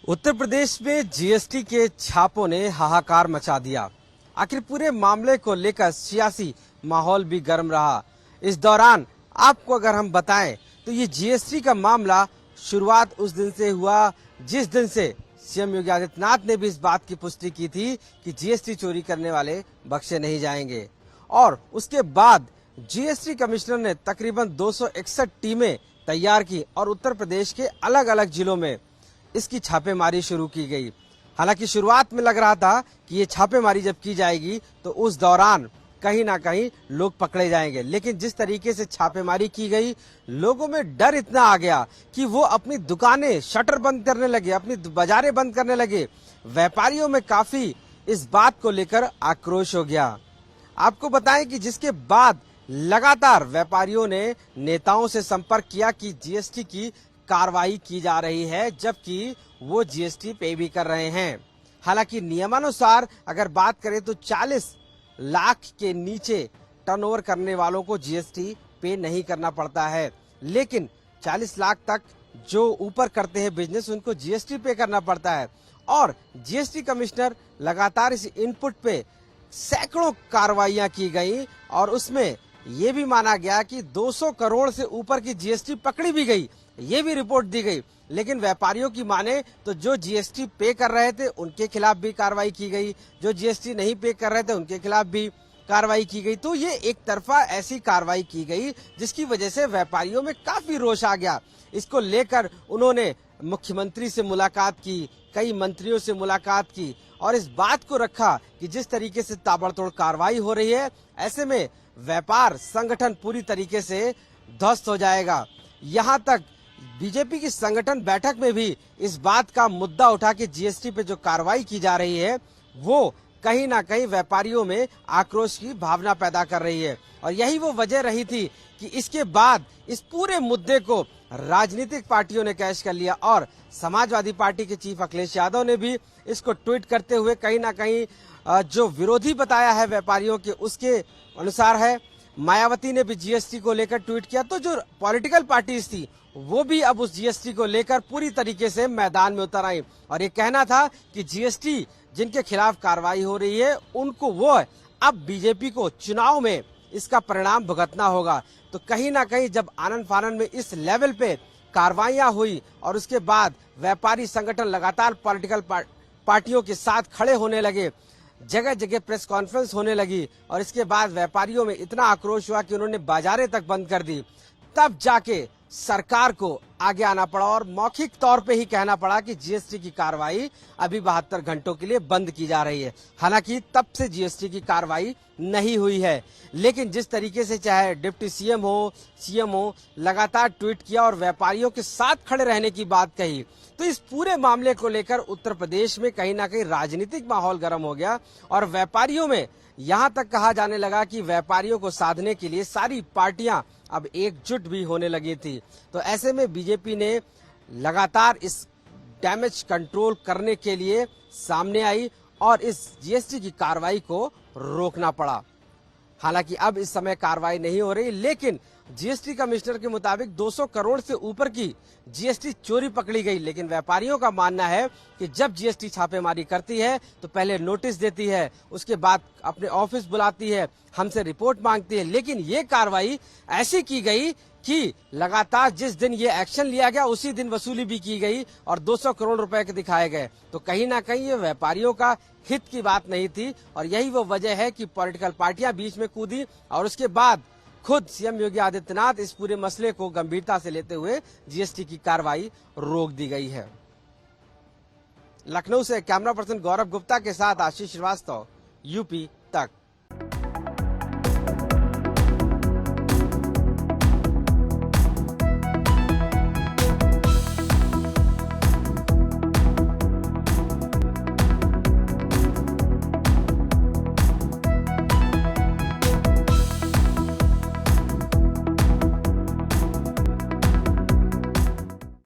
उत्तर प्रदेश में जीएसटी के छापों ने हाहाकार मचा दिया। आखिर पूरे मामले को लेकर सियासी माहौल भी गर्म रहा। इस दौरान आपको अगर हम बताएं तो ये जीएसटी का मामला शुरुआत उस दिन से हुआ जिस दिन से सीएम योगी आदित्यनाथ ने भी इस बात की पुष्टि की थी कि जीएसटी चोरी करने वाले बख्शे नहीं जाएंगे। और उसके बाद जीएसटी कमिश्नर ने तकरीबन 261 टीमें तैयार की और उत्तर प्रदेश के अलग अलग जिलों में इसकी छापेमारी शुरू की गई। हालांकि शुरुआत में लग रहा था कि ये छापेमारी जब की जाएगी तो उस दौरान कहीं ना कहीं लोग पकड़े जाएंगे, लेकिन जिस तरीके से छापेमारी की गई, लोगों में डर इतना आ गया कि वो अपनी दुकानें शटर बंद करने लगे, अपनी बाजारें बंद करने लगे। व्यापारियों में काफी इस बात को लेकर आक्रोश हो गया। आपको बताएं कि जिसके बाद लगातार व्यापारियों ने नेताओं से संपर्क किया कि जीएसटी की कार्रवाई की जा रही है, जबकि वो जीएसटी पे भी कर रहे हैं। हालांकि नियमानुसार अगर बात करें तो 40 लाख के नीचे टर्नओवर करने वालों को जीएसटी पे नहीं करना पड़ता है, लेकिन 40 लाख तक जो ऊपर करते हैं बिजनेस, उनको जीएसटी पे करना पड़ता है। और जीएसटी कमिश्नर लगातार इस इनपुट पे सैकड़ों कार्रवाइयां की गई और उसमें ये भी माना गया कि 200 करोड़ से ऊपर की जीएसटी पकड़ी भी गई, ये भी रिपोर्ट दी गई। लेकिन व्यापारियों की माने तो जो जीएसटी पे कर रहे थे उनके खिलाफ भी कार्रवाई की गई, जो जीएसटी नहीं पे कर रहे थे उनके खिलाफ भी कार्रवाई की गई। तो ये एक तरफा ऐसी कार्रवाई की गई जिसकी वजह से व्यापारियों में काफी रोष आ गया। इसको लेकर उन्होंने मुख्यमंत्री से मुलाकात की, कई मंत्रियों से मुलाकात की और इस बात को रखा कि जिस तरीके से ताबड़तोड़ कार्रवाई हो रही है, ऐसे में व्यापार संगठन पूरी तरीके से ध्वस्त हो जाएगा। यहाँ तक बीजेपी की संगठन बैठक में भी इस बात का मुद्दा उठा कि जीएसटी पे जो कार्रवाई की जा रही है वो कहीं ना कहीं व्यापारियों में आक्रोश की भावना पैदा कर रही है। और यही वो वजह रही थी कि इसके बाद इस पूरे मुद्दे को राजनीतिक पार्टियों ने कैश कर लिया और समाजवादी पार्टी के चीफ अखिलेश यादव ने भी इसको ट्वीट करते हुए कहीं ना कहीं जो विरोधी बताया है व्यापारियों के, उसके अनुसार है। मायावती ने भी जीएसटी को लेकर ट्वीट किया। तो जो पॉलिटिकल पार्टीज थी वो भी अब उस जीएसटी को लेकर पूरी तरीके से मैदान में उतर आई और ये कहना था कि जीएसटी जिनके खिलाफ कार्रवाई हो रही है उनको वो अब बीजेपी को चुनाव में इसका परिणाम भुगतना होगा। तो कहीं ना कहीं जब आनन फानन में इस लेवल पे कार्रवाइयां हुई और उसके बाद व्यापारी संगठन लगातार पॉलिटिकल पार्टियों के साथ खड़े होने लगे, जगह जगह प्रेस कॉन्फ्रेंस होने लगी और इसके बाद व्यापारियों में इतना आक्रोश हुआ कि उन्होंने बाजारें तक बंद कर दी, तब जाके सरकार को आगे आना पड़ा और मौखिक तौर पे ही कहना पड़ा कि जीएसटी की कार्रवाई अभी 72 घंटों के लिए बंद की जा रही है। हालांकि तब से जीएसटी की कार्रवाई नहीं हुई है, लेकिन जिस तरीके से चाहे डिप्टी सीएम हो लगातार ट्वीट किया और व्यापारियों के साथ खड़े रहने की बात कही, तो इस पूरे मामले को लेकर उत्तर प्रदेश में कहीं ना कहीं राजनीतिक माहौल गर्म हो गया और व्यापारियों में यहाँ तक कहा जाने लगा कि व्यापारियों को साधने के लिए सारी पार्टियां अब एकजुट भी होने लगी थी। तो ऐसे में बीजेपी ने लगातार इस डैमेज कंट्रोल करने के लिए सामने आई और इस जीएसटी की कार्रवाई को रोकना पड़ा। हालांकि अब इस समय कार्रवाई नहीं हो रही, लेकिन जीएसटी कमिश्नर के मुताबिक 200 करोड़ से ऊपर की जीएसटी चोरी पकड़ी गई। लेकिन व्यापारियों का मानना है कि जब जीएसटी छापेमारी करती है तो पहले नोटिस देती है, उसके बाद अपने ऑफिस बुलाती है, हमसे रिपोर्ट मांगती है, लेकिन ये कार्रवाई ऐसी की गई कि लगातार जिस दिन ये एक्शन लिया गया उसी दिन वसूली भी की गई और 200 करोड़ रुपए के दिखाए गए। तो कहीं ना कहीं ये व्यापारियों का हित की बात नहीं थी और यही वो वजह है कि पॉलिटिकल पार्टियां बीच में कूदी और उसके बाद खुद सीएम योगी आदित्यनाथ इस पूरे मसले को गंभीरता से लेते हुए जीएसटी की कार्रवाई रोक दी गई है। लखनऊ से कैमरा पर्सन गौरव गुप्ता के साथ आशीष श्रीवास्तव, यूपी तक।